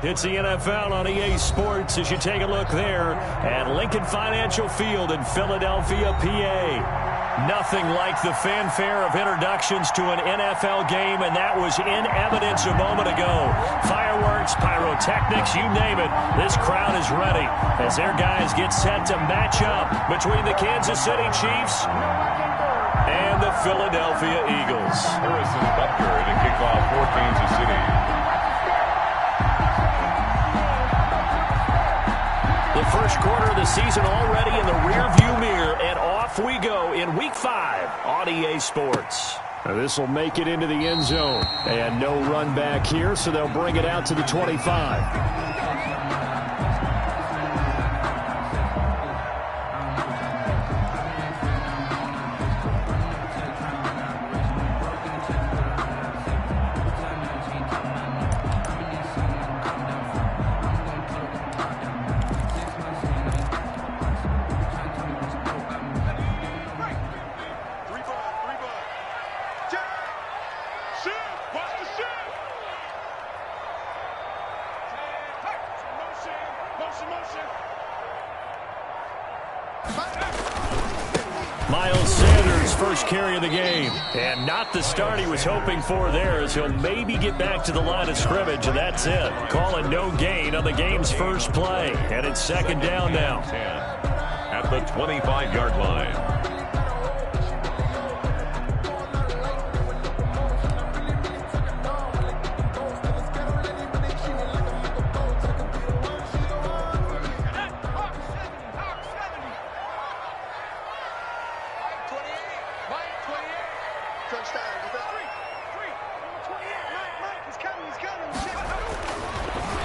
It's the NFL on EA Sports as you take a look there at Lincoln Financial Field in Philadelphia, PA. Nothing like the fanfare of introductions to an NFL game, and that was in evidence a moment ago. Fireworks, pyrotechnics, you name it. This crowd is ready as their guys get set to match up between the Kansas City Chiefs and the Philadelphia Eagles. Harrison Butker to kick off for Kansas City. The first quarter of the season already in the rearview mirror, and off we go in Week 5 on EA Sports. This will make it into the end zone, and no run back here, so they'll bring it out to the 25. Miles Sanders, first carry of the game. And not the start he was hoping for there, as he'll maybe get back to the line of scrimmage, and that's it. Call it no gain on the game's first play. And it's second down now. At the 25-yard line.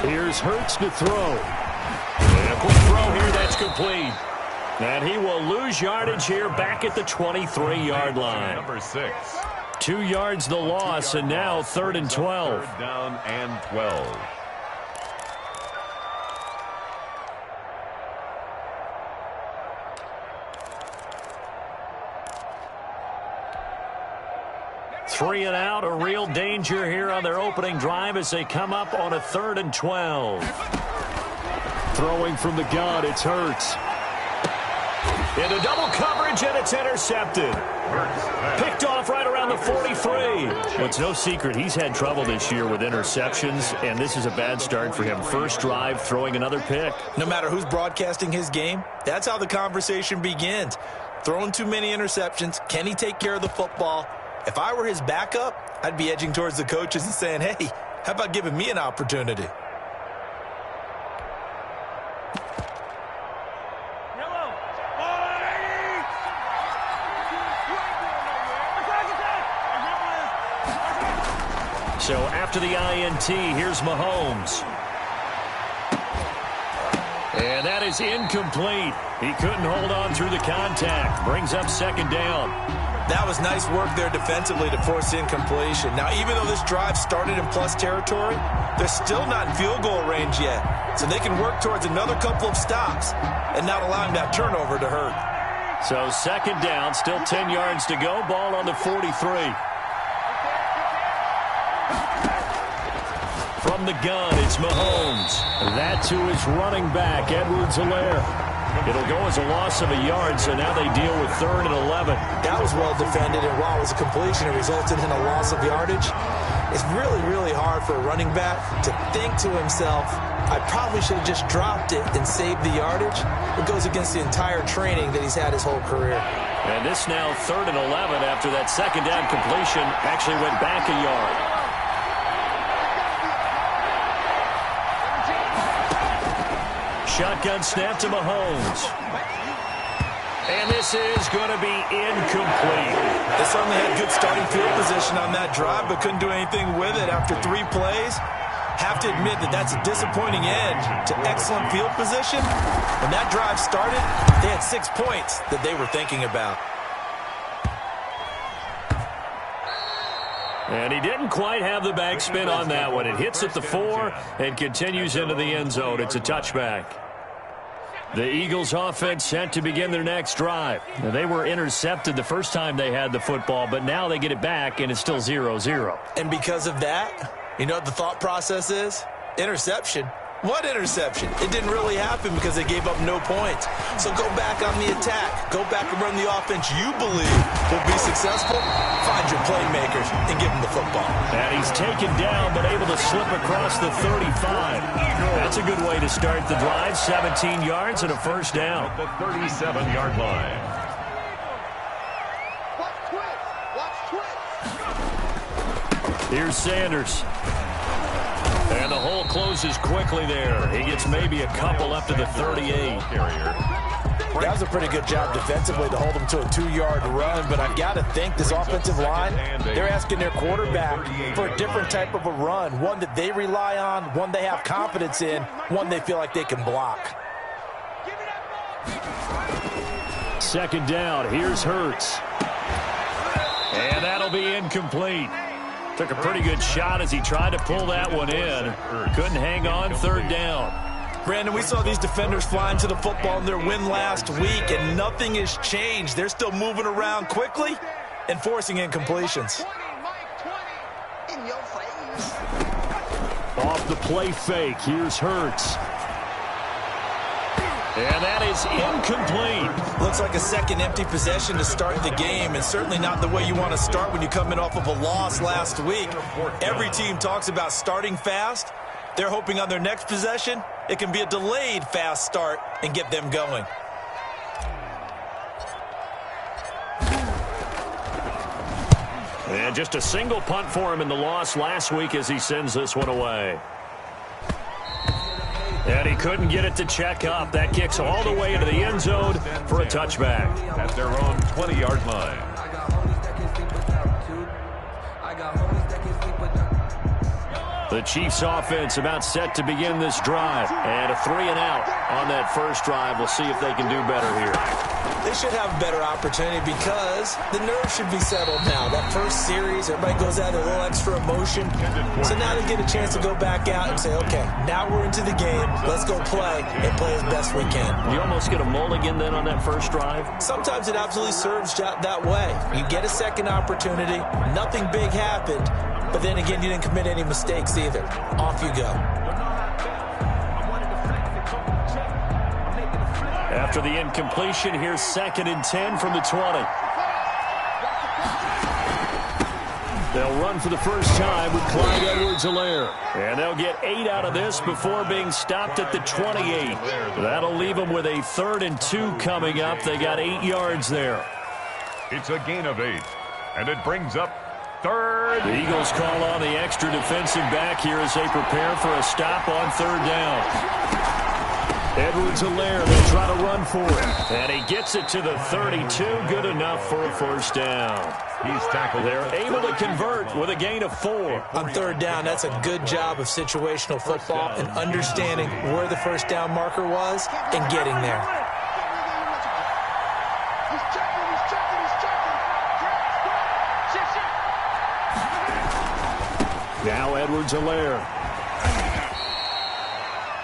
Here's Hurts to throw. And a quick throw here, that's complete. And he will lose yardage here back at the 23-yard line. Number 6. 2 yards the loss, and now 3rd and 12. Third down and 12. Three and out, a real danger here on their opening drive as they come up on a 3rd and 12. Throwing from the gun, it's Hurts. Into double coverage, and it's intercepted. Picked off right around the 43. Well, it's no secret he's had trouble this year with interceptions, and this is a bad start for him. First drive, throwing another pick. No matter who's broadcasting his game, that's how the conversation begins. Throwing too many interceptions, can he take care of the football? If I were his backup, I'd be edging towards the coaches and saying, hey, how about giving me an opportunity? So after the INT, here's Mahomes. And that is incomplete. He couldn't hold on through the contact. Brings up second down. That was nice work there defensively to force incompletion. Now, even though this drive started in plus territory, they're still not in field goal range yet. So they can work towards another couple of stops and not allowing that turnover to hurt. So second down, still 10 yards to go. Ball on the 43. From the gun, it's Mahomes. That's who is running back, Edwards-Helaire. It'll go as a loss of a yard, so now they deal with 3rd and 11. That was well defended, and while it was a completion, it resulted in a loss of yardage. It's really, really hard for a running back to think to himself, I probably should have just dropped it and saved the yardage. It goes against the entire training that he's had his whole career. And this now 3rd and 11 after that second down completion actually went back a yard. Shotgun snap to Mahomes. And this is going to be incomplete. They certainly had good starting field position on that drive, but couldn't do anything with it after 3 plays. Have to admit that that's a disappointing end to excellent field position. When that drive started, they had 6 points that they were thinking about. And he didn't quite have the backspin on that one. It hits at the 4 and continues into the end zone. It's a touchback. The Eagles offense set to begin their next drive. Now, they were intercepted the first time they had the football, but now they get it back, and it's still 0-0. And because of that, you know what the thought process is? Interception? What interception? It didn't really happen because they gave up no points. So go back on the attack. Go back and run the offense you believe will be successful. Find your playmakers and give them the football. And he's taken down but able to slip across the 35. That's a good way to start the drive. 17 yards and a first down. At the 37-yard line. Here's Sanders. And the hole closes quickly there. He gets maybe a couple up to the 38. That was a pretty good job defensively to hold them to a 2-yard run, but I've got to think this offensive line, they're asking their quarterback for a different type of a run, one that they rely on, one they have confidence in, one they feel like they can block. Second down, here's Hurts. And that'll be incomplete. Took a pretty good shot as he tried to pull that one in. Couldn't hang on, third down. Brandon, we saw these defenders flying to the football in their win last week, and nothing has changed. They're still moving around quickly and forcing incompletions. Off the play fake, here's Hurts. And that is incomplete. Looks like a second empty possession to start the game, and certainly not the way you want to start when you come in off of a loss last week. Every team talks about starting fast. They're hoping on their next possession, it can be a delayed fast start and get them going. And just a single punt for him in the loss last week as he sends this one away. And he couldn't get it to check up. That kicks all the way into the end zone for a touchback. At their own 20-yard line. The Chiefs offense about set to begin this drive. And a 3-and-out on that first drive. We'll see if they can do better here. They should have a better opportunity because the nerves should be settled now. That first series, everybody goes out with a little extra emotion. So now they get a chance to go back out and say, okay, now we're into the game. Let's go play and play as best we can. You almost get a mulligan then on that first drive? Sometimes it absolutely serves that way. You get a second opportunity. Nothing big happened. But then again, you didn't commit any mistakes either. Off you go. After the incompletion, here's 2nd and 10 from the 20. They'll run for the first time with Clyde Edwards-Helaire. And they'll get 8 out of this before being stopped at the 28. That'll leave them with a 3rd and 2 coming up. They got 8 yards there. It's a gain of 8. And it brings up 3rd. The Eagles call on the extra defensive back here as they prepare for a stop on 3rd down. Edwards-Helaire, they try to run for it. And he gets it to the 32. Good enough for a first down. He's tackled. They're able to convert with a gain of 4. On 3rd down, that's a good job of situational football and understanding where the first down marker was and getting there. Now Edwards-Helaire.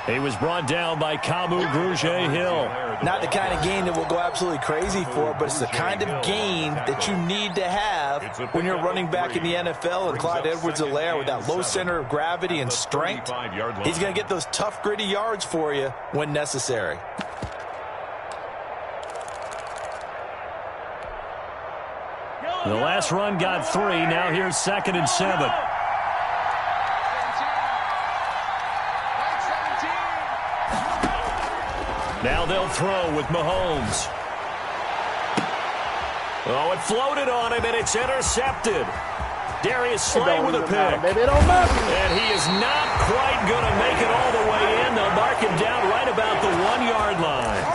He was brought down by Kamu Grugier-Hill. Not the kind of gain that we'll go absolutely crazy for, but it's the kind of gain that you need to have when you're running back in the NFL. And Clyde Edwards-Helaire, with that low center of gravity and strength, he's going to get those tough, gritty yards for you when necessary. The last run got 3. Now here's 2nd and 7. Now they'll throw with Mahomes. Oh, it floated on him, and it's intercepted. Darius Slay with a pick. And he is not quite going to make it all the way in. They'll mark him down right about the 1-yard line.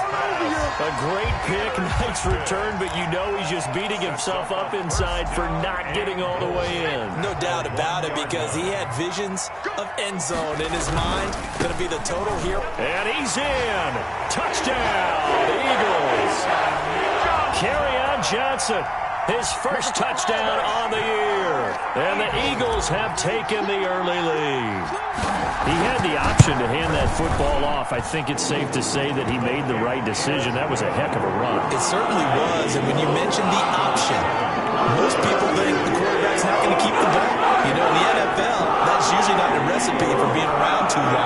A great pick, nice return, but you know he's just beating himself up inside for not getting all the way in. No doubt about it, because he had visions of end zone in his mind. Going to be the total here. And he's in. Touchdown, Eagles. Kerryon Johnson, his first touchdown on the year. And the Eagles have taken the early lead. He had the option to hand that football off. I think it's safe to say that he made the right decision. That was a heck of a run. It certainly was. And when you mentioned the option, most people think the quarterback's not going to keep the ball. You know, in the NFL, that's usually not a recipe for being around too long.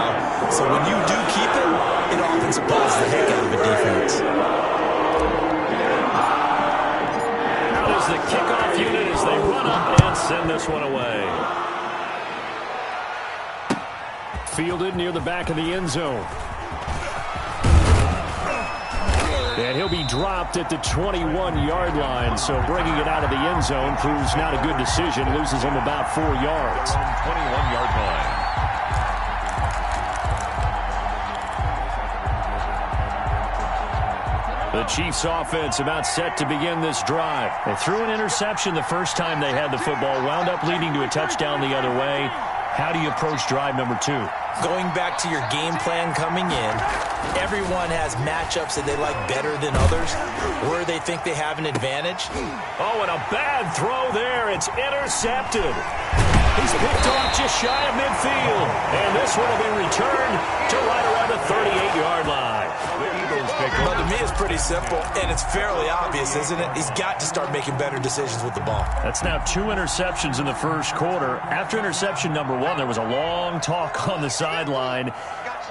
this one away. Fielded near the back of the end zone. And he'll be dropped at the 21-yard line. So bringing it out of the end zone proves not a good decision. Loses him about 4 yards. 21-yard line. The Chiefs offense about set to begin this drive. They threw an interception the first time they had the football, wound up leading to a touchdown the other way. How do you approach drive number 2? Going back to your game plan coming in, everyone has matchups that they like better than others, where they think they have an advantage. Oh, and a bad throw there. It's intercepted. He's picked off just shy of midfield. And this one will be returned to right around the 38-yard line. Well, to me, it's pretty simple, and it's fairly obvious, isn't it? He's got to start making better decisions with the ball. That's now 2 interceptions in the first quarter. After interception number 1, there was a long talk on the sideline,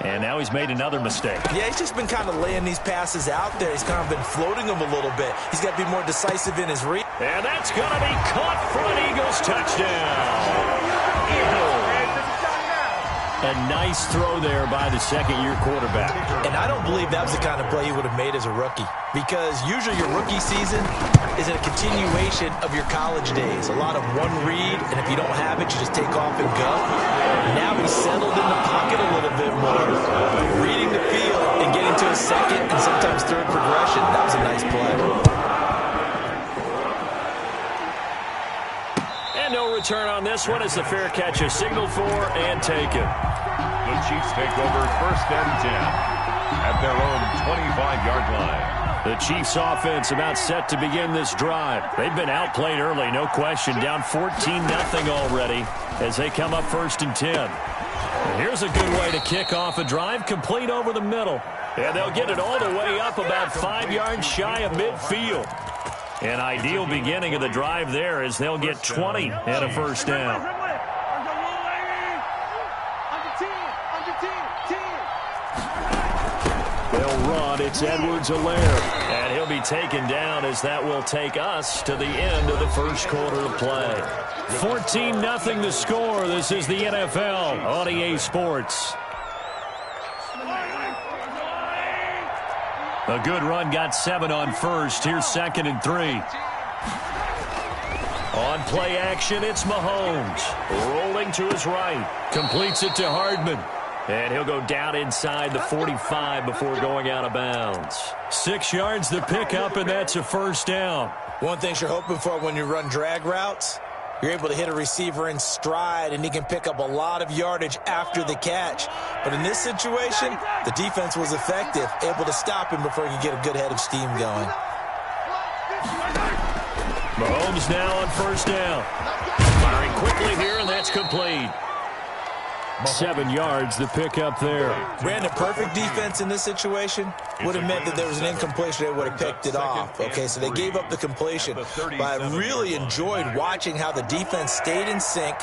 and now he's made another mistake. Yeah, he's just been kind of laying these passes out there. He's kind of been floating them a little bit. He's got to be more decisive in his read. And that's going to be caught for an Eagles touchdown. A nice throw there by the second-year quarterback. And I don't believe that was the kind of play he would have made as a rookie, because usually your rookie season is a continuation of your college days. A lot of one read, and if you don't have it, you just take off and go. Now he's settled in the pocket a little bit more, reading the field and getting to a second and sometimes third progression. That was a nice play. And no return on this one as the fair catch is signaled for and taken. The Chiefs take over 1st and 10 at their own 25-yard line. The Chiefs offense about set to begin this drive. They've been outplayed early, no question. Down 14-0 already as they come up 1st and 10. And here's a good way to kick off a drive, complete over the middle. And they'll get it all the way up about 5 yards shy of midfield. An ideal beginning of the drive there as they'll get 20 and a first down. They'll run. It's Edwards-Helaire. And he'll be taken down as that will take us to the end of the first quarter of play. 14-0 the score. This is the NFL on EA Sports. A good run, got 7 on first. Here's 2nd and 3. On play action, it's Mahomes. Rolling to his right. Completes it to Hardman. And he'll go down inside the 45 before going out of bounds. 6 yards the pickup, and that's a first down. One thing you're hoping for when you run drag routes, you're able to hit a receiver in stride, and he can pick up a lot of yardage after the catch. But in this situation, the defense was effective, able to stop him before he could get a good head of steam going. Mahomes now on first down. Firing quickly here, and that's complete. 7 yards the pickup there. Brandon, perfect defense in this situation would have meant that there was an incompletion. They would have picked it off. Okay, so they gave up the completion. But I really enjoyed watching how the defense stayed in sync,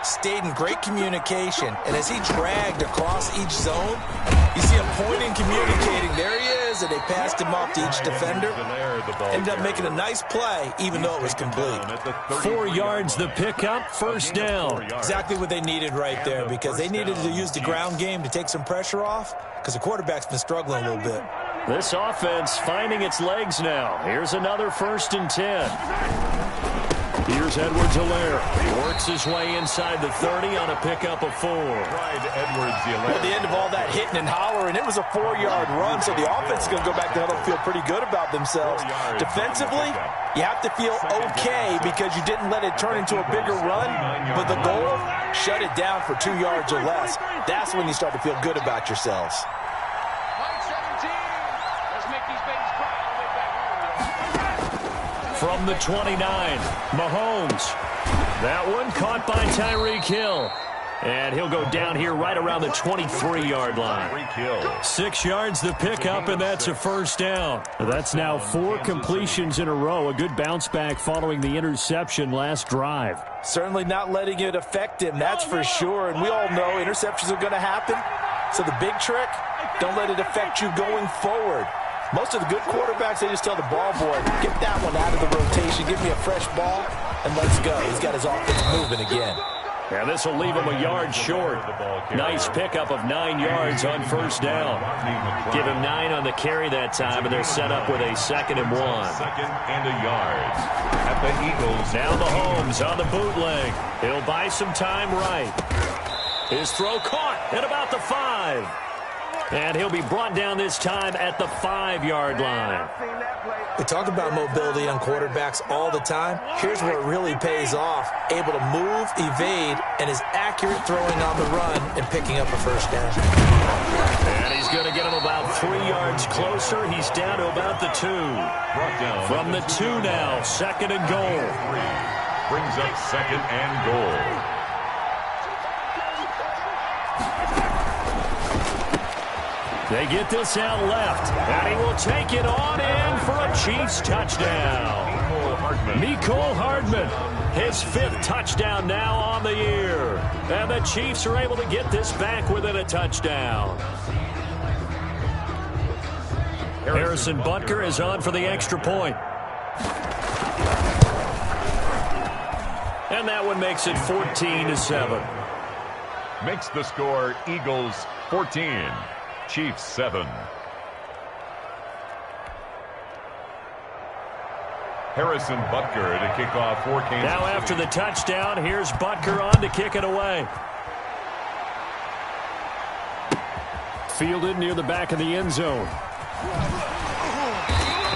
stayed in great communication. And as he dragged across each zone, you see him pointing, communicating. There he is, and they passed him off to each defender. Ended up making a nice play, even though it was complete. 4 yards the pickup, first down. Exactly what they needed right there, because they needed to use the ground game to take some pressure off, because the quarterback's been struggling a little bit. This offense finding its legs now. Here's another 1st and 10. Here's Edwards-Helaire. He works his way inside the 30 on a pickup of 4. At the end of all that hitting and hollering, it was a 4-yard run, so the offense is going to go back to huddle and feel pretty good about themselves. Defensively, you have to feel okay because you didn't let it turn into a bigger run, but the goal, shut it down for 2 yards or less. That's when you start to feel good about yourselves. From the 29, Mahomes. That one caught by Tyreek Hill. And he'll go down here right around the 23-yard line. 6 yards the pickup, and that's a first down. That's now 4 completions in a row. A good bounce back following the interception last drive. Certainly not letting it affect him, that's for sure. And we all know interceptions are going to happen. So the big trick, don't let it affect you going forward. Most of the good quarterbacks, they just tell the ball boy, get that one out of the rotation, give me a fresh ball, and let's go. He's got his offense moving again. And this will leave him a yard short. Nice pickup of 9 yards on first down. Give him 9 on the carry that time, and they're set up with a 2nd and 1. 2nd and a yard at the Eagles. Now Mahomes on the bootleg. He'll buy some time right. His throw caught at about the 5. And he'll be brought down this time at the 5-yard line. We talk about mobility on quarterbacks all the time. Here's where it really pays off. Able to move, evade, and is accurate throwing on the run and picking up a first down. And he's going to get him about 3 yards closer. He's down to about the 2. From the 2 now, 2nd and goal. Brings up 2nd and goal. They get this out left, and he will take it on in for a Chiefs touchdown. Mecole Hardman, his 5th touchdown now on the year. And the Chiefs are able to get this back within a touchdown. Harrison Butker is on for the extra point. And that one makes it 14-7. Makes the score Eagles 14. Chiefs 7. Harrison Butker to kick off for Kansas City. Now after the touchdown, here's Butker on to kick it away. Fielded near the back of the end zone.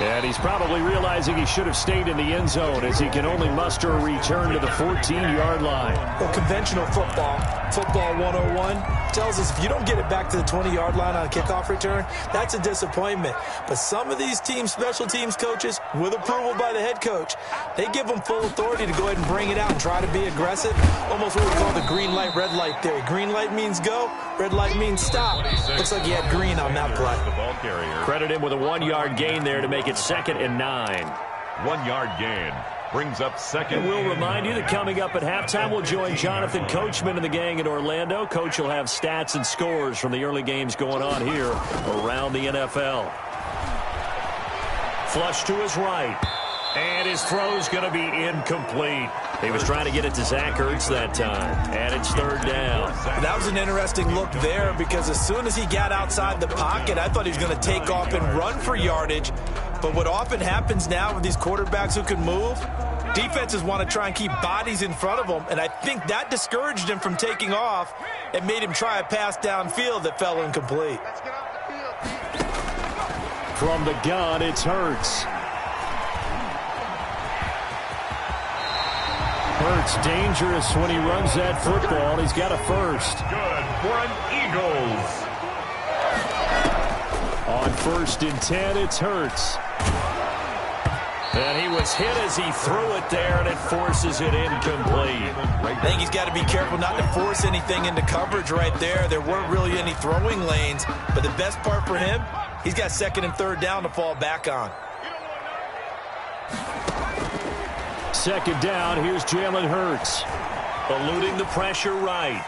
And he's probably realizing he should have stayed in the end zone as he can only muster a return to the 14-yard line. Well, conventional football 101, tells us if you don't get it back to the 20-yard line on a kickoff return, that's a disappointment. But some of these special teams coaches, with approval by the head coach, they give them full authority to go ahead and bring it out and try to be aggressive. Almost what we call the green light, red light theory. Green light means go, red light means stop. Looks like he had green on that play. Credit him with a 1-yard gain there to make it 2nd and 9. 1-yard gain. Brings up 2nd. And we'll remind you that coming up at halftime, we'll join Jonathan Coachman and the gang in Orlando. Coach will have stats and scores from the early games going on here around the NFL. Flush to his right. And his throw's going to be incomplete. He was trying to get it to Zach Ertz that time. And it's 3rd down. That was an interesting look there because as soon as he got outside the pocket, I thought he was going to take off and run for yardage. But what often happens now with these quarterbacks who can move, defenses want to try and keep bodies in front of them. And I think that discouraged him from taking off and made him try a pass downfield that fell incomplete. From the gun, it's Hurts. Hurts dangerous when he runs that football. He's got a first. Good for an Eagles. On 1st and 10, it's Hurts. And he was hit as he threw it there, and it forces it incomplete. I think he's got to be careful not to force anything into coverage right there. There weren't really any throwing lanes, but the best part for him, he's got 2nd and 3rd down to fall back on. 2nd down, here's Jalen Hurts. Eluding the pressure right.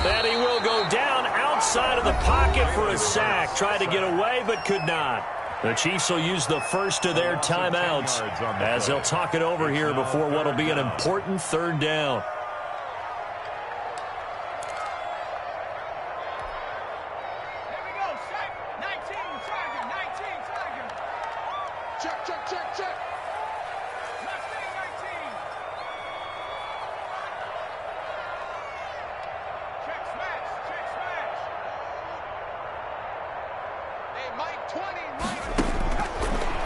And he will go down outside of the pocket for a sack. Tried to get away, but could not. The Chiefs will use the first of their timeouts as they'll talk it over here before what will be an important 3rd down.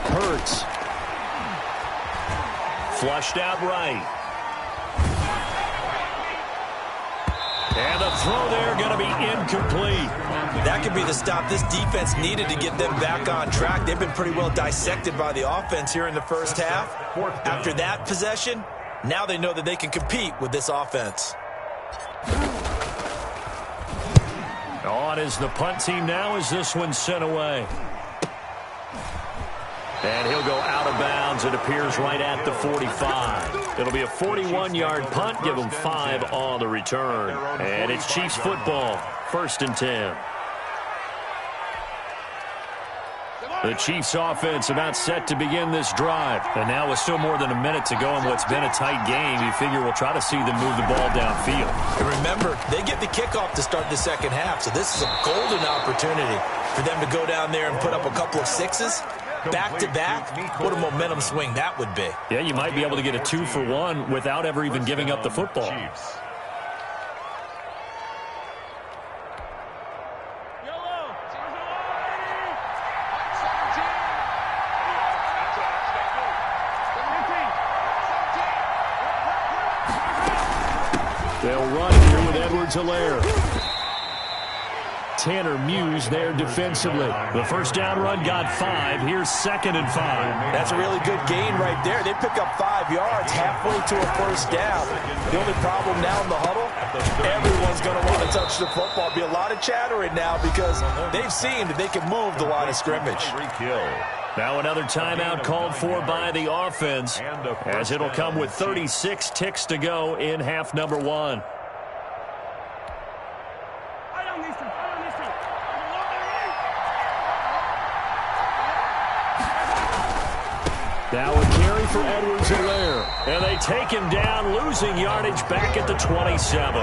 Hurts. Flushed out right. And the throw there going to be incomplete. That could be the stop this defense needed to get them back on track. They've been pretty well dissected by the offense here in the first half. After that possession, now they know that they can compete with this offense. On is the punt team now as this one's sent away. And he'll go out of bounds. It appears right at the 45. It'll be a 41-yard punt. Give them 5 on the return. And it's Chiefs football. 1st and 10. The Chiefs offense about set to begin this drive. And now with still more than a minute to go in what's been a tight game, you figure we'll try to see them move the ball downfield. And remember, they get the kickoff to start the second half, so this is a golden opportunity for them to go down there and put up a couple of sixes. Back-to-back, what a momentum swing that would be. Yeah, you might be able to get a 2-for-1 without ever even giving up the football. They'll run here with Edwards-Helaire. Tanner Muse there defensively. The first down run got 5. Here's 2nd and 5. That's a really good gain right there. They pick up 5 yards halfway to a first down. The only problem now in the huddle, everyone's going to want to touch the football. Be a lot of chattering now because they've seen that they can move the line of scrimmage. Now another timeout called for by the offense, as it'll come with 36 ticks to go in half number 1. Now a carry for Edwards-Helaire. And they take him down, losing yardage back at the 27.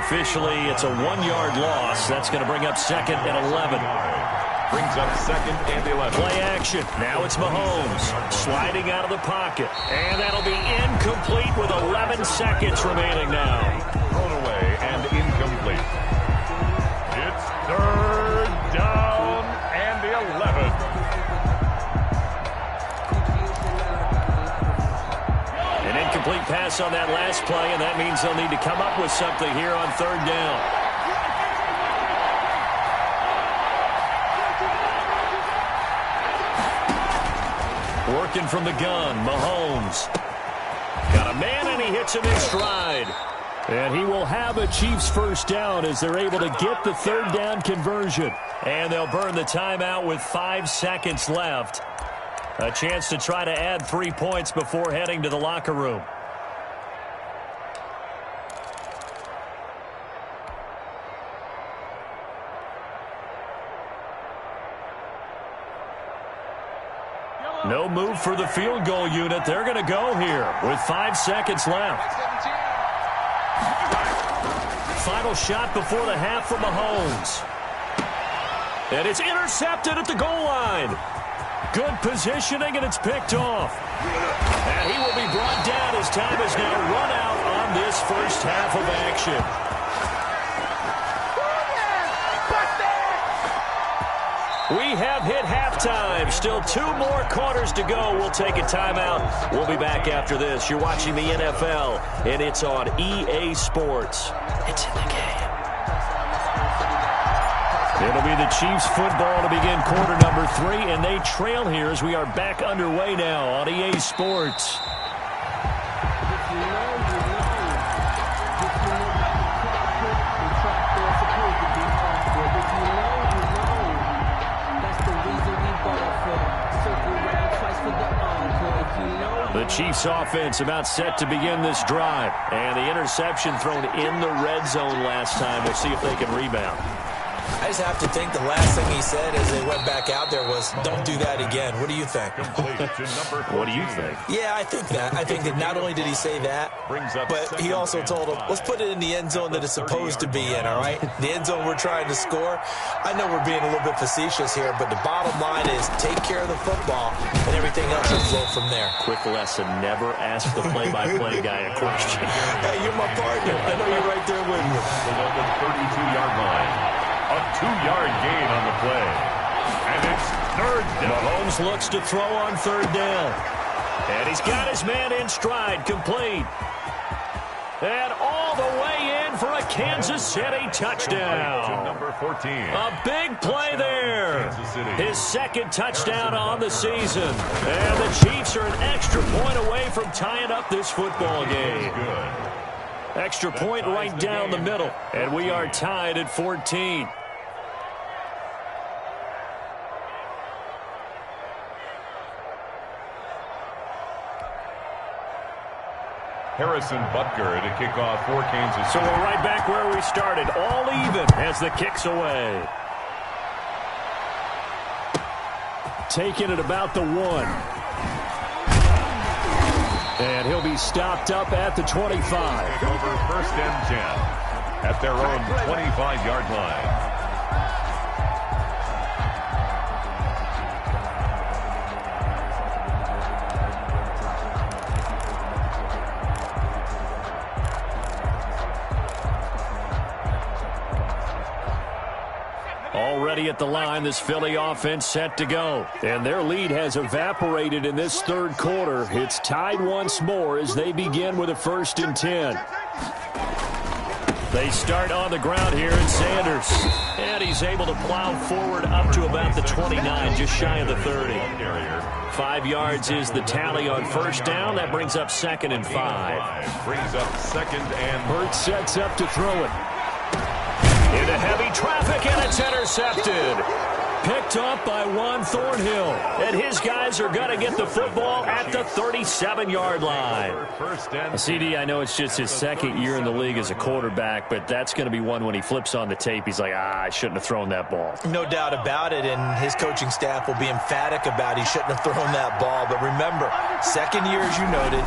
Officially, it's a 1-yard loss. That's going to bring up 2nd and 11. Brings up 2nd and 11. Play action. Now it's Mahomes sliding out of the pocket. And that'll be incomplete with 11 seconds remaining now. Thrown away and incomplete. It's 3rd down and 11. An incomplete pass on that last play, and that means they'll need to come up with something here on 3rd down. Working from the gun, Mahomes. Got a man, and he hits him in stride. And he will have a Chiefs first down as they're able to get the 3rd down conversion. And they'll burn the timeout with 5 seconds left. A chance to try to add 3 points before heading to the locker room. No move for the field goal unit. They're going to go here with 5 seconds left. Final shot before the half for Mahomes. And it's intercepted at the goal line. Good positioning, and it's picked off. And he will be brought down as time is now run out on this first half of action. We have hit halftime. Still 2 more quarters to go. We'll take a timeout. We'll be back after this. You're watching the NFL, and it's on EA Sports. It's in the game. It'll be the Chiefs football to begin quarter number 3, and they trail here as we are back underway now on EA Sports. The Chiefs offense about set to begin this drive, and the interception thrown in the red zone last time. We'll see if they can rebound. I just have to think the last thing he said as they went back out there was, don't do that again. What do you think? What do you think? Yeah, I think that. I think that not only did he say that, but he also told him, let's put it in the end zone that it's supposed to be in, all right? The end zone we're trying to score. I know we're being a little bit facetious here, but the bottom line is take care of the football, and everything else will flow from there. Quick lesson, never ask the play-by-play guy a question. Hey, you're my partner. I know you're right there with me. Below the 32-yard line. A 2-yard gain on the play. And it's 3rd down. Mahomes looks to throw on 3rd down. And he's got his man in stride, complete. And all the way in for a Kansas City touchdown. Number 14. A big play there. His 2nd touchdown on the season. And the Chiefs are an extra point away from tying up this football game. Extra point right down the middle. And we are tied at 14. Harrison Butker to kick off for Kansas City. So we're right back where we started, all even as the kick's away. taken at about the 1. And he'll be stopped up at the 25. Over 1st and 10 at their own 25-yard line. Already at the line, this Philly offense set to go. And their lead has evaporated in this third quarter. It's tied once more as they begin with a 1st and 10. They start on the ground here in Sanders. And he's able to plow forward up to about the 29, just shy of the 30. 5 yards is the tally on 1st down. That brings up 2nd and 5. Brings up 2nd and... Hurts sets up to throw it. Into heavy traffic, and it's intercepted. Picked up by Juan Thornhill. And his guys are going to get the football at the 37-yard line. CD, I know it's just his 2nd year in the league as a quarterback, but that's going to be one when he flips on the tape. He's like, I shouldn't have thrown that ball. No doubt about it, and his coaching staff will be emphatic about he shouldn't have thrown that ball. But remember, 2nd year, as you noted,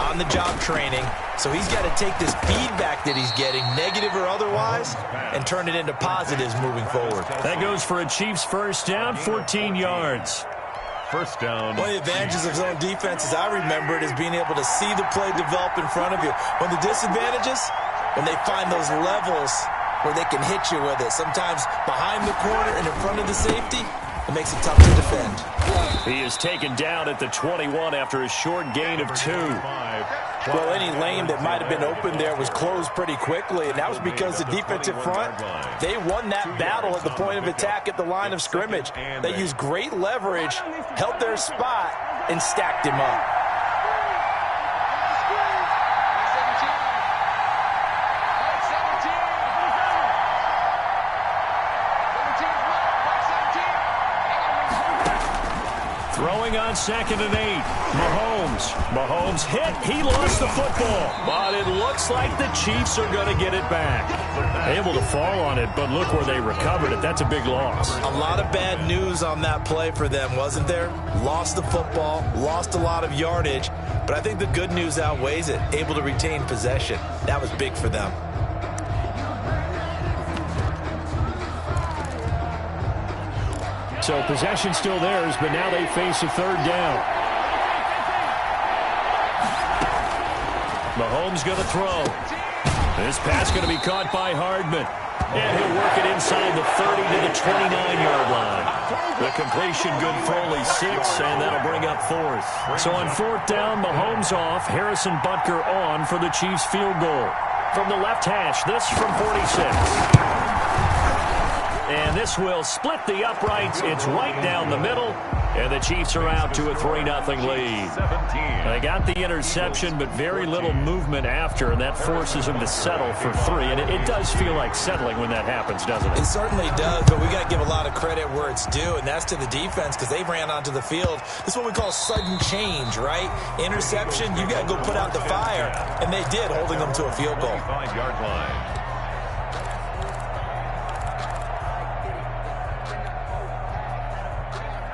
on-the-job training. So he's got to take this feedback that he's getting, negative or otherwise, and turn it into positives moving forward. That goes for a Chiefs 1st down, 14 yards. 1st down. One of the advantages of zone defense, as I remember it, is being able to see the play develop in front of you. One of the disadvantages, when they find those levels where they can hit you with it, sometimes behind the corner and in front of the safety, it makes it tough to defend. He is taken down at the 21 after a short gain of 2. Well, any lane that might have been open there was closed pretty quickly, and that was because the defensive front, they won that battle at the point of attack at the line of scrimmage. They used great leverage, held their spot, and stacked him up. Throwing on 2nd and 8. Mahomes hit. He lost the football. But it looks like the Chiefs are going to get it back. Able to fall on it, but look where they recovered it. That's a big loss. A lot of bad news on that play for them, wasn't there? Lost the football, lost a lot of yardage. But I think the good news outweighs it. Able to retain possession. That was big for them. So possession still theirs, but now they face a 3rd down. Mahomes going to throw. This pass going to be caught by Hardman. And he'll work it inside the 30 to the 29-yard line. The completion good for only 6, and that'll bring up 4th. So on 4th down, Mahomes off. Harrison Butker on for the Chiefs field goal. From the left hash, this from 46. And this will split the uprights. It's right down the middle. And the Chiefs are out to a 3-0 lead. They got the interception, but very little movement after, and that forces them to settle for 3. And it does feel like settling when that happens, doesn't it? It certainly does, but we got to give a lot of credit where it's due, and that's to the defense because they ran onto the field. This is what we call sudden change, right? Interception, you got to go put out the fire, and they did, holding them to a field goal. 5-yard line.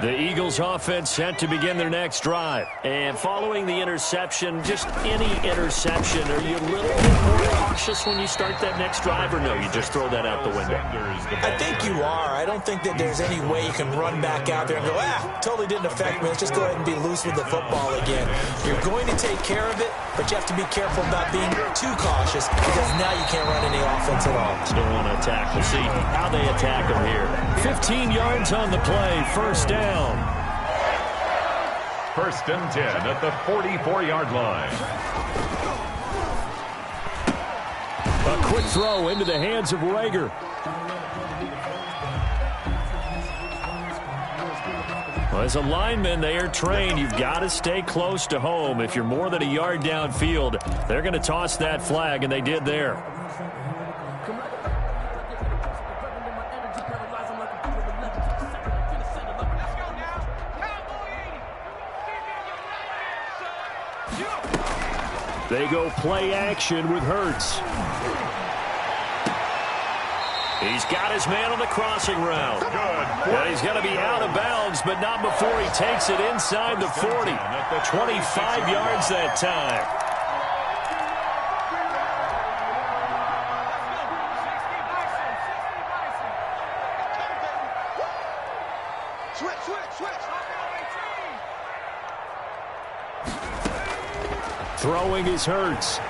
The Eagles offense set to begin their next drive. And following the interception, just any interception, are you a little bit more cautious when you start that next drive, or no, you just throw that out the window? I think you are. I don't think that there's any way you can run back out there and go, totally didn't affect me. Let's just go ahead and be loose with the football again. You're going to take care of it, but you have to be careful about being too cautious because now you can't run any offense at all. Still want to attack. We'll see how they attack them here. 15 yards on the play, 1st down. 1st and 10 at the 44-yard line. A quick throw into the hands of Rager. Well, as a lineman, they are trained. You've got to stay close to home. If you're more than a yard downfield, they're going to toss that flag, and they did there. They go play action with Hurts. He's got his man on the crossing route. And he's going to be out of bounds, but not before he takes it inside the 40. 25 yards that time. Throwing is Hurts.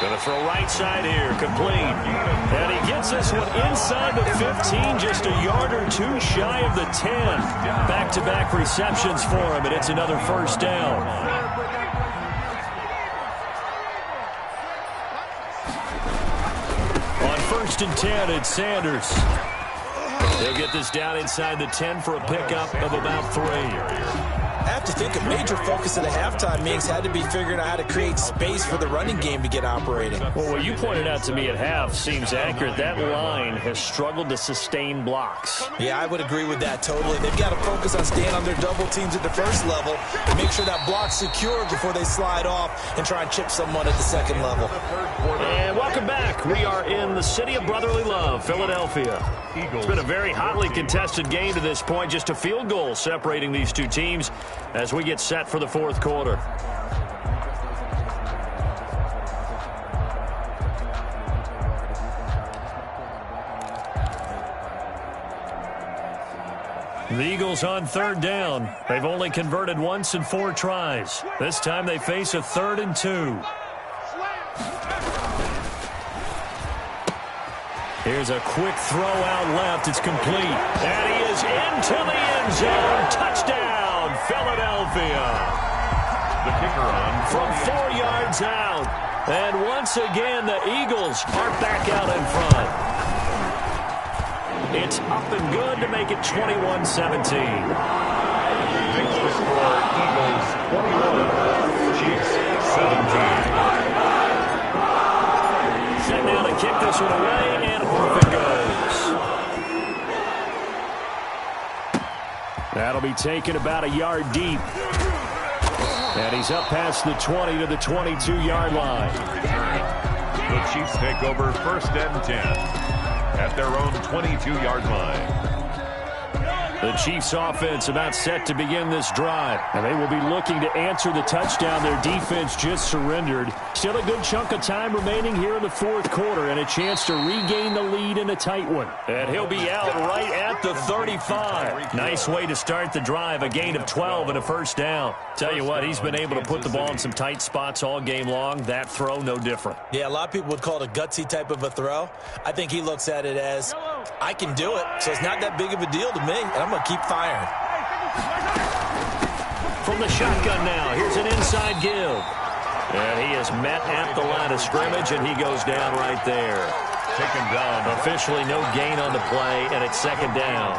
Going to throw right side here, complete. And he gets this one inside the 15, just a yard or two shy of the 10. Back-to-back receptions for him, and it's another first down. On 1st and 10, it's Sanders. They'll get this down inside the 10 for a pickup of about 3. I have to think a major focus of the halftime meetings had to be figuring out how to create space for the running game to get operating. Well, what you pointed out to me at half seems accurate. That line has struggled to sustain blocks. Yeah, I would agree with that totally. They've got to focus on staying on their double teams at the first level and make sure that block's secure before they slide off and try and chip someone at the second level. And welcome back. We are in the city of brotherly love, Philadelphia. It's been a very hotly contested game to this point. Just a field goal separating these two teams as we get set for the fourth quarter. The Eagles on 3rd down. They've only converted once in 4 tries. This time they face a 3rd and 2. Here's a quick throw out left. It's complete. And he is into the end zone. Touchdown, Philadelphia. The kicker on from 4 yards out. And once again, the Eagles are back out in front. It's up and good to make it 21-17. Makes the score Eagles 21, Chiefs 17. Set now to kick this one away, and off it goes. That'll be taken about a yard deep. And he's up past the 20 to the 22-yard line. The Chiefs take over 1st and 10 at their own 22-yard line. The Chiefs offense about set to begin this drive. And they will be looking to answer the touchdown their defense just surrendered. Still a good chunk of time remaining here in the fourth quarter and a chance to regain the lead in a tight one. And he'll be out right at the 35. Nice way to start the drive. A gain of 12 and a first down. Tell you what, he's been able to put the ball in some tight spots all game long. That throw, no different. Yeah, a lot of people would call it a gutsy type of a throw. I think he looks at it as, I can do it, so it's not that big of a deal to me, and I'm going to keep firing. From the shotgun now, here's an inside give. And he is met at the line of scrimmage, and he goes down right there. Taken down. Officially no gain on the play, and it's 2nd down.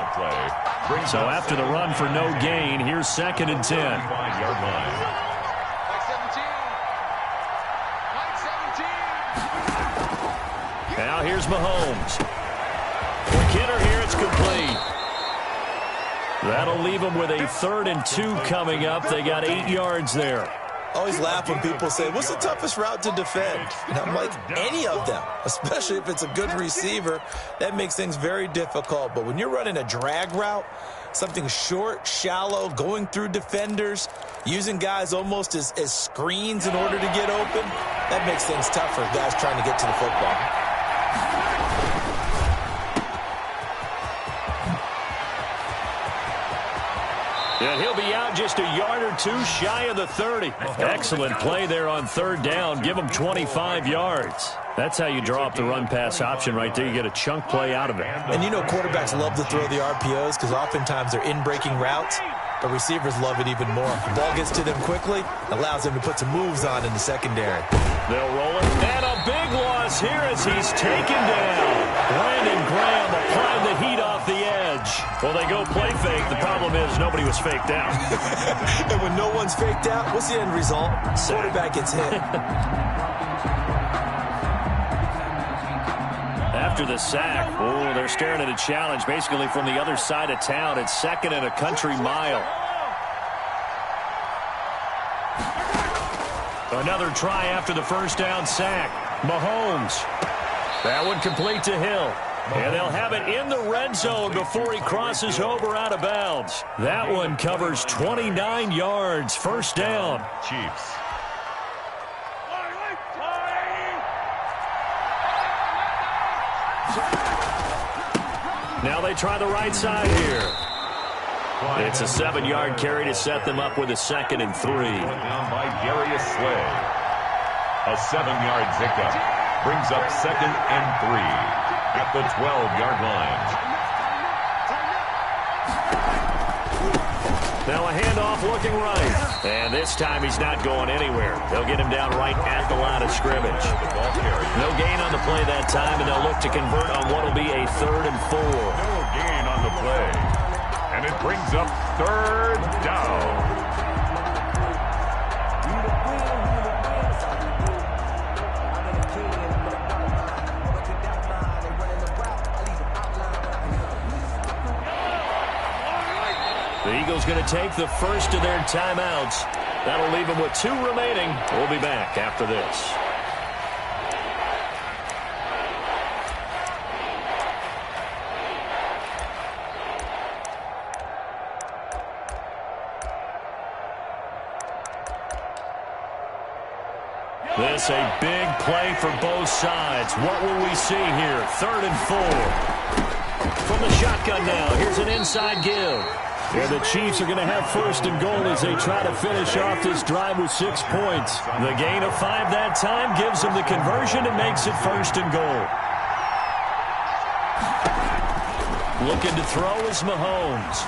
So after the run for no gain, here's 2nd and 10. 5-yard line. Now here's Mahomes. For Kidder here, it's complete. That'll leave them with a 3rd and 2 coming up. They got 8 yards there. I always laugh when people say, what's the toughest route to defend? And I'm like, any of them, especially if it's a good receiver. That makes things very difficult. But when you're running a drag route, something short, shallow, going through defenders, using guys almost as screens in order to get open, that makes things tough for guys trying to get to the football. And he'll be out just a yard or two shy of the 30. Excellent play there on 3rd down. Give him 25 yards. That's how you draw up the run-pass option right there. You get a chunk play out of it. And you know quarterbacks love to throw the RPOs because oftentimes they're in-breaking routes, but receivers love it even more. The ball gets to them quickly, allows them to put some moves on in the secondary. They'll roll it. And a big loss here as he's taken down. Brandon Graham applying the heat off the edge. Well, they go play fake. The problem is nobody was faked out. And when no one's faked out, what's the end result? Quarterback gets hit. After the sack, oh, they're staring at a challenge basically from the other side of town. It's 2nd and a country mile. Another try after the first down sack. Mahomes. That one complete to Hill. And they'll have it in the red zone before he crosses over out of bounds. That one covers 29 yards. First down. Chiefs. Now they try the right side here. It's a 7-yard carry to set them up with a 2nd and 3. Down by Darius Slay. A 7-yard pickup brings up 2nd and 3 at the 12-yard line. Now a handoff looking right. And this time he's not going anywhere. They'll get him down right at the line of scrimmage. No gain on the play that time, and they'll look to convert on what will be a 3rd and 4. No gain on the play. And it brings up 3rd down. The Eagles going to take the first of their timeouts. That'll leave them with 2 remaining. We'll be back after this. This a big play for both sides. What will we see here? 3rd and 4. From the shotgun now, here's an inside give. Yeah, the Chiefs are going to have 1st and goal as they try to finish off this drive with 6 points. The gain of 5 that time gives them the conversion and makes it 1st and goal. Looking to throw is Mahomes.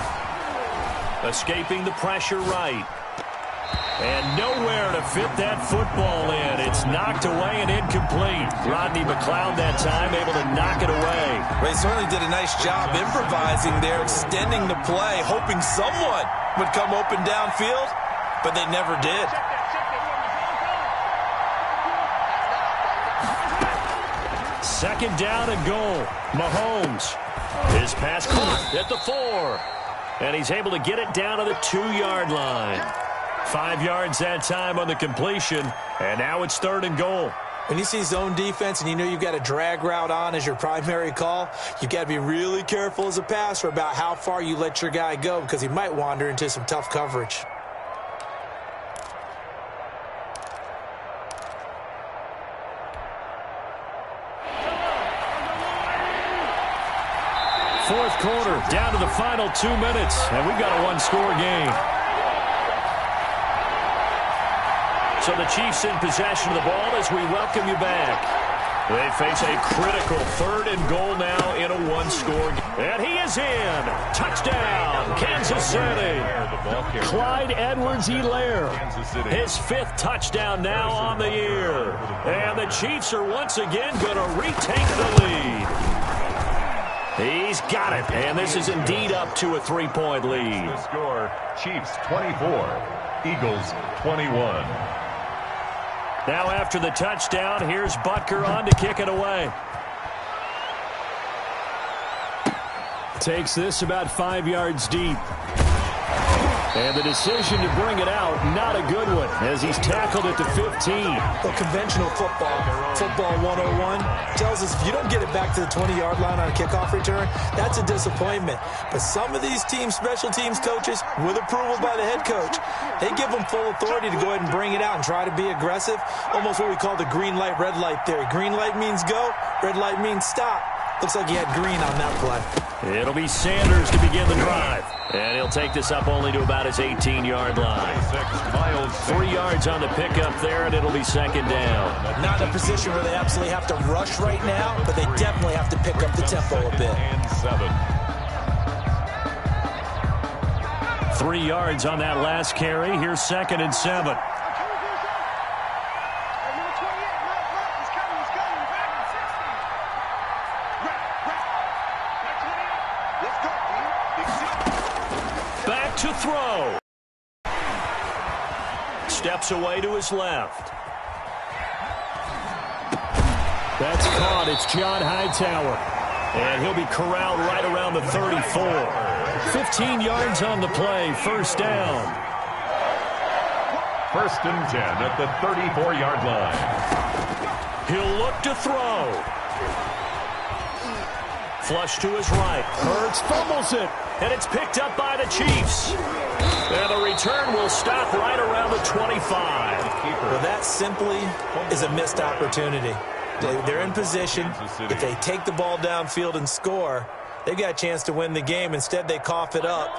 Escaping the pressure right. And nowhere to fit that football in. It's knocked away and incomplete. Rodney McLeod that time able to knock it away. They certainly did a nice job improvising there, extending the play, hoping someone would come open downfield, but they never did. Second down and goal. Mahomes. His pass caught at the 4. And he's able to get it down to the 2-yard line. 5 yards that time on the completion, and now it's 3rd and goal. When you see zone defense and you know you've got a drag route on as your primary call, you've got to be really careful as a passer about how far you let your guy go because he might wander into some tough coverage. Fourth quarter, down to the final 2 minutes, and we've got a 1-score game. So the Chiefs in possession of the ball as we welcome you back. They face a critical 3rd and goal now in a 1-score game. And he is in. Touchdown, Kansas City. Clyde Edwards-Helaire. His 5th touchdown now on the year. And the Chiefs are once again going to retake the lead. He's got it. And this is indeed up to a 3-point lead. The score, Chiefs 24, Eagles 21. Now after the touchdown, here's Butker on to kick it away. Takes this about 5 yards deep. And the decision to bring it out, not a good one, as he's tackled at the 15. Well, conventional football 101, tells us if you don't get it back to the 20-yard line on a kickoff return, that's a disappointment. But some of these special teams coaches, with approval by the head coach, they give them full authority to go ahead and bring it out and try to be aggressive, almost what we call the green light, red light theory. Green light means go, red light means stop. Looks like he had green on that play. It'll be Sanders to begin the drive. And he'll take this up only to about his 18-yard line. 3 yards on the pickup there, and it'll be 2nd down. Not in a position where they absolutely have to rush right now, but they definitely have to pick up the tempo a bit. 3 yards on that last carry. Here's 2nd and 7. Back to throw. Steps away to his left. That's caught. It's John Hightower. And he'll be corralled right around the 34. 15 yards on the play. First down. First and 10 at the 34-yard line. He'll look to throw. Flush to his right. Hurts fumbles it. And it's picked up by the Chiefs. And the return will stop right around the 25. Well, that simply is a missed opportunity. They're in position. If they take the ball downfield and score, they've got a chance to win the game. Instead, they cough it up.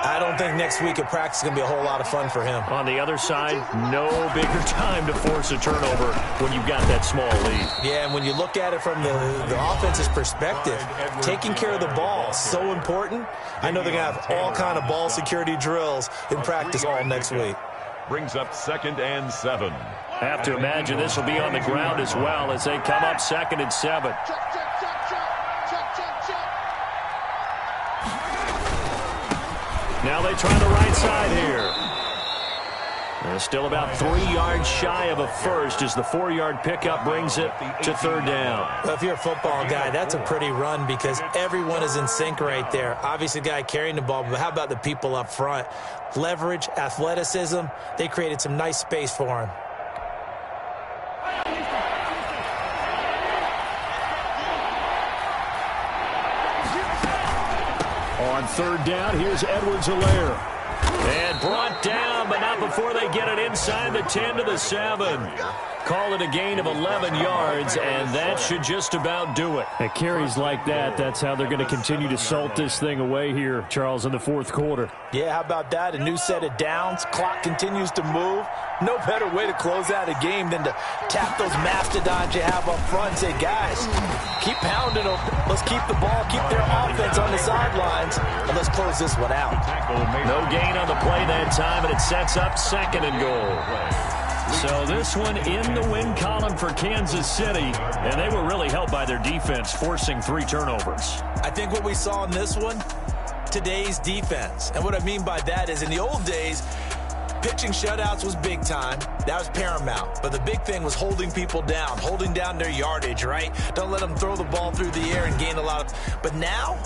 I don't think next week at practice is going to be a whole lot of fun for him. On the other side, no bigger time to force a turnover when you've got that small lead. Yeah, and when you look at it from the offense's perspective, taking care of the ball is so important. I know they're going to have all kind of ball security drills in practice all next week. Brings up 2nd and 7. Have to imagine this will be on the ground as well as they come up 2nd and 7. Now they try the right side here. They're still about 3 yards shy of a first as the 4-yard pickup brings it to 3rd down. Well, if you're a football guy, that's a pretty run because everyone is in sync right there. Obviously, the guy carrying the ball, but how about the people up front? Leverage, athleticism, they created some nice space for him. On 3rd down, here's Edwards-Helaire. And brought down, but not before they get it inside the 10 to the 7. Call it a gain of 11 yards, and that should just about do it. At carries like that, that's how they're going to continue to salt this thing away here, Charles, in the 4th quarter. Yeah, how about that? A new set of downs. Clock continues to move. No better way to close out a game than to tap those mastodons you have up front and say, guys, keep pounding them. Let's keep the ball, keep their offense on the sidelines, and let's close this one out. No gain on the play that time, and it sets up 2nd and goal. So this one in the win column for Kansas City, and they were really helped by their defense, forcing 3 turnovers. I think what we saw in this one, today's defense. And what I mean by that is in the old days, pitching shutouts was big time. That was paramount. But the big thing was holding people down, holding down their yardage, right? Don't let them throw the ball through the air and gain a lot of... But now,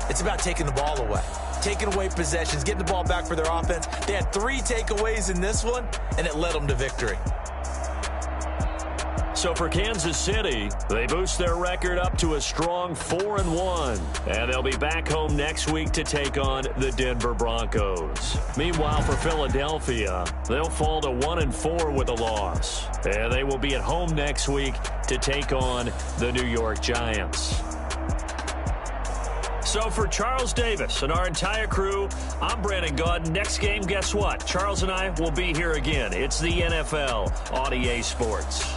it's about taking the ball away. Taking away possessions, getting the ball back for their offense. They had 3 takeaways in this one, and it led them to victory. So for Kansas City, they boost their record up to a strong 4-1. And they'll be back home next week to take on the Denver Broncos. Meanwhile, for Philadelphia, they'll fall to 1-4 with a loss. And they will be at home next week to take on the New York Giants. So for Charles Davis and our entire crew, I'm Brandon Gaudin. Next game, guess what? Charles and I will be here again. It's the NFL on EA Sports.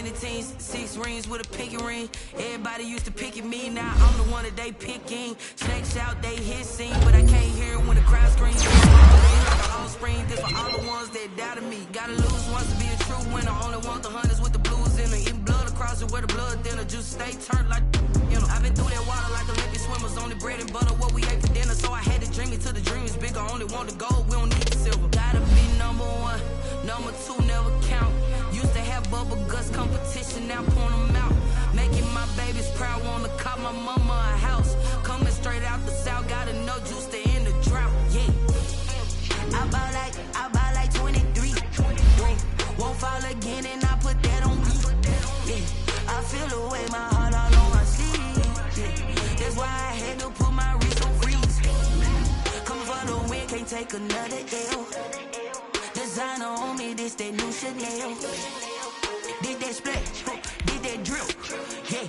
many teams, 6 rings with a pinky ring. Everybody used to pick at me, now I'm the one that they picking. Snakes out, they hit scene, but I can't hear it when the crowd screams. They like an offspring, this for all the ones that doubted me. Gotta lose once to be a true winner. Only want the hunters with the blues in it. Eating blood across it where the blood thinner. Juice stay turned like, you know. I've been through that water like Olympic swimmers. Only bread and butter, what we ate for dinner. So I had to dream it till the dream is bigger. Only want the gold, we don't need the silver. Gotta be number 1, number 2 never count. Used to have bubble guts competition, now point them out. Making my babies proud, wanna cop my mama a house. Coming straight out the south, gotta know juice to end the drought. Yeah. I buy like 23. Won't fall again and I put that on me. Yeah. I feel the way my heart all on my sleeve. Yeah. That's why I had to put my wrist on freeze. Come for the win, can't take another L. Designer on me, this that new Chanel. Did that splash, did that drill. Yeah,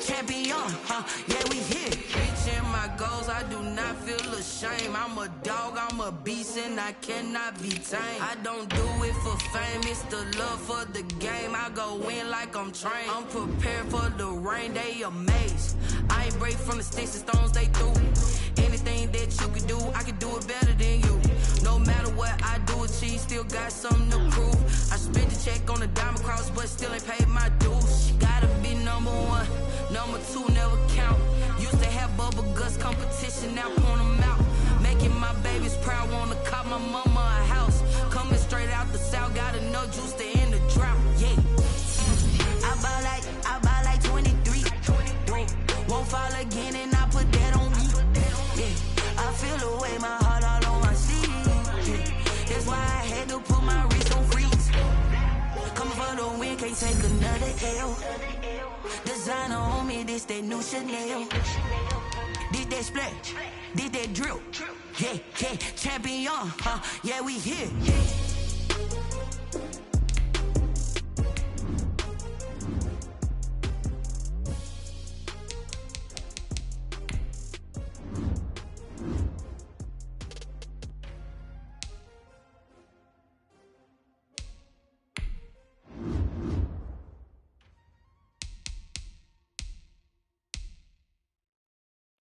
champion, yeah, we here. Reaching my goals, I do not feel ashamed. I'm a dog, I'm a beast, and I cannot be tamed. I don't do it for fame, it's the love for the game. I go in like I'm trained. I'm prepared for the rain, they amazed. I ain't break from the sticks and stones they threw. Anything that you can do, I can do it better than you. No matter what I do, achieve, still got something to prove. I spent the check on the diamond cross, but still ain't paid my dues. Gotta be number 1, number 2 never count. Used to have bubble guts competition, now point them out. Making my babies proud, wanna cop my mama a house. Coming straight out the south, gotta know juice to end the drought. Yeah. I buy like 23. Won't fall again and I put that on me. Yeah. I feel the way my heart all on my sleeve. Yeah. That's why I had to put my wrist on freeze. Coming for the win, can't take another L. Designer on me, this that new Chanel. Did that splash, did that drill. Yeah, champion, yeah, we here.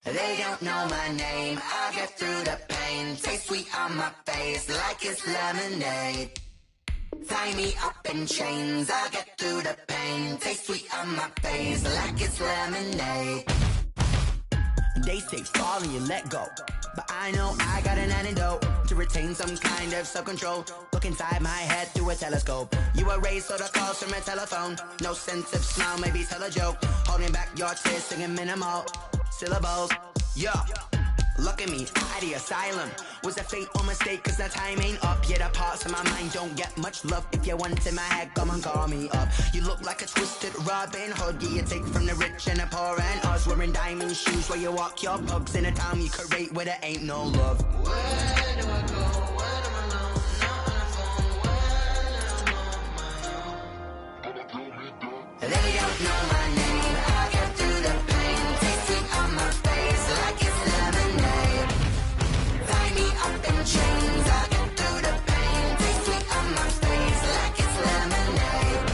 They don't know my name, I get through the pain. Taste sweet on my face like it's lemonade. Tie me up in chains, I get through the pain. Taste sweet on my face like it's lemonade. They say fall and you let go, but I know I got an antidote to retain some kind of self-control. Look inside my head through a telescope. You erase all the calls from a telephone. No sense of smile, maybe tell a joke. Holding back your tears, singing minimal syllables. Yeah, look at me, at the asylum. Was a fate or mistake, cause the time ain't up. Yeah, the parts of my mind don't get much love. If you want in my head, come and call me up. You look like a twisted Robin Hood. Yeah, you take from the rich and the poor and us. Wearing diamond shoes where you walk your pugs in a town you create where there ain't no love. Where do I go? When I'm alone, not on the phone, when I'm on my own. They don't know my name, I get through the pain. Taste sweet on my face like it's lemonade. Tie me up in chains, I get through the pain. Taste sweet on my face like it's lemonade.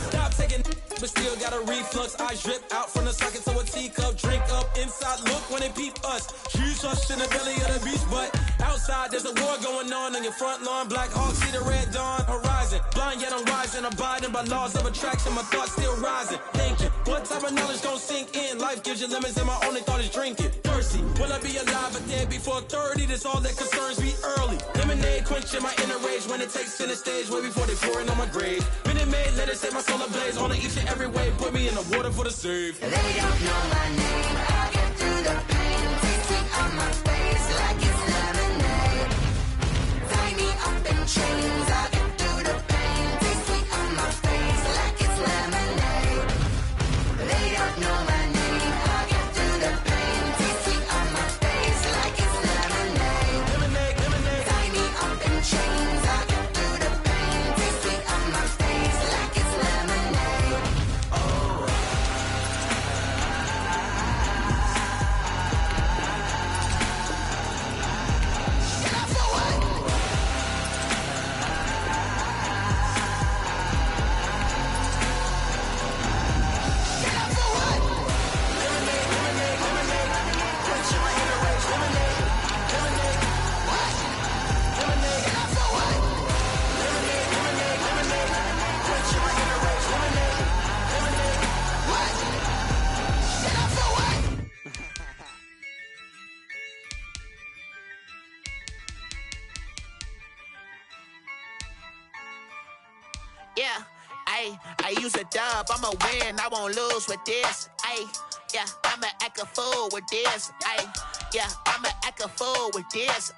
Stop taking but still got a reflux. Eyes drip out from the socket to a teacup. Drink up inside, look when they peep us. Shoes us in the belly of the beast, but outside there's a war going on your front lawn. Black Hawk, see the red dawn horizon. Blind yet I'm rising, abiding by laws of attraction. My thoughts still rising, thinking what type of knowledge gon' sink in? Life gives you lemons and my only thought is drinking. Thirsty, will I be alive or dead before 30? That's all that concerns me early. Lemonade quenching my inner rage when it takes center stage way before they pour it on my grave. Minute Maid, let it set my soul ablaze on each and every way. Put me in the water for the save. They don't know my name, I get through the pain. Taste sweet on my face like it's lemonade. Tie me up in chains, I get through the pain. Taste sweet on my face like it's lemonade. They don't know my name, I get through the pain. Taste sweet on my face like it's lemonade. Lemonade. Tie me up in chains, I get through the pain. Taste sweet on my face like it's lemonade. yeah. I use a dub, I'ma win, I won't lose with this. Yeah, I'ma act a fool with this. Yeah, I'ma act a fool with this.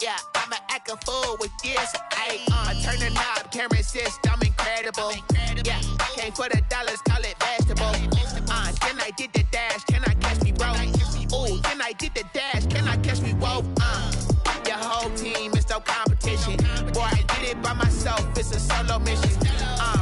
Yeah, I'ma act a fool with this. I turn the knob, camera assist, I'm incredible. Yeah, came for the dollars, call it vegetable. Then I did the dash, can I catch me, bro? Ooh, then I did the dash, can I catch me, whoa? Your whole team is no competition. Boy, I did it by myself, it's a solo mission.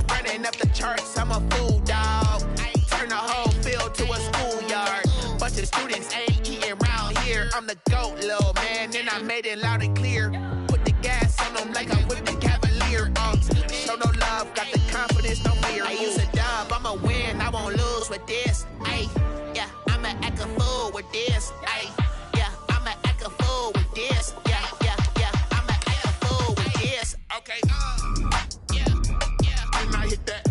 Running up the charts, I'm a fool, dog. Turn the whole field to a schoolyard. Bunch of students ain't eating round here. I'm the GOAT, little man, and I made it loud and clear. Put the gas on them like I'm with the Cavalier. Show no love, got the confidence, no fear. I use a dub, I'ma win, I won't lose with this. Yeah, I'ma act a fool with this. Yeah, I'ma act a fool with this. Yeah, I'ma act a fool with this. Okay, and I hit that.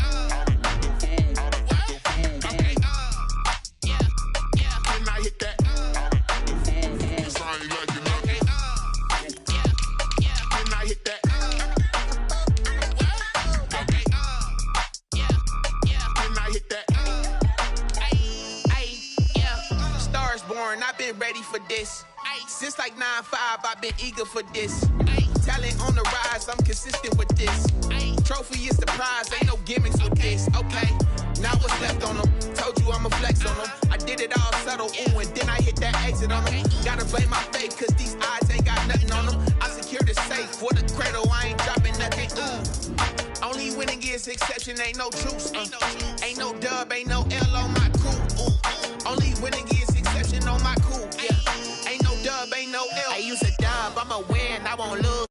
Okay, and I hit that. It's all you like, you know. Okay, and I hit that. Okay, and I hit that. Yeah, Stars born, I've been ready for this. Since like 9-5, I've been eager for this. Talent on the rise, I'm consistent with this. Trophy is the prize, ain't no gimmicks with this. Okay, now what's left on them? Told you I'ma flex on them. I did it all subtle, ooh, and then I hit that exit on them. Gotta blame my faith, cause these odds ain't got nothing on them. I secure the safe for the cradle, I ain't dropping nothing, ooh. Only winning is exception, ain't no truce. Ain't no dub, ain't no L on my crew, ooh. Only winning is exception on my crew, yeah. Ain't no dub, ain't no L. I use a dub, I'ma win, I won't lose.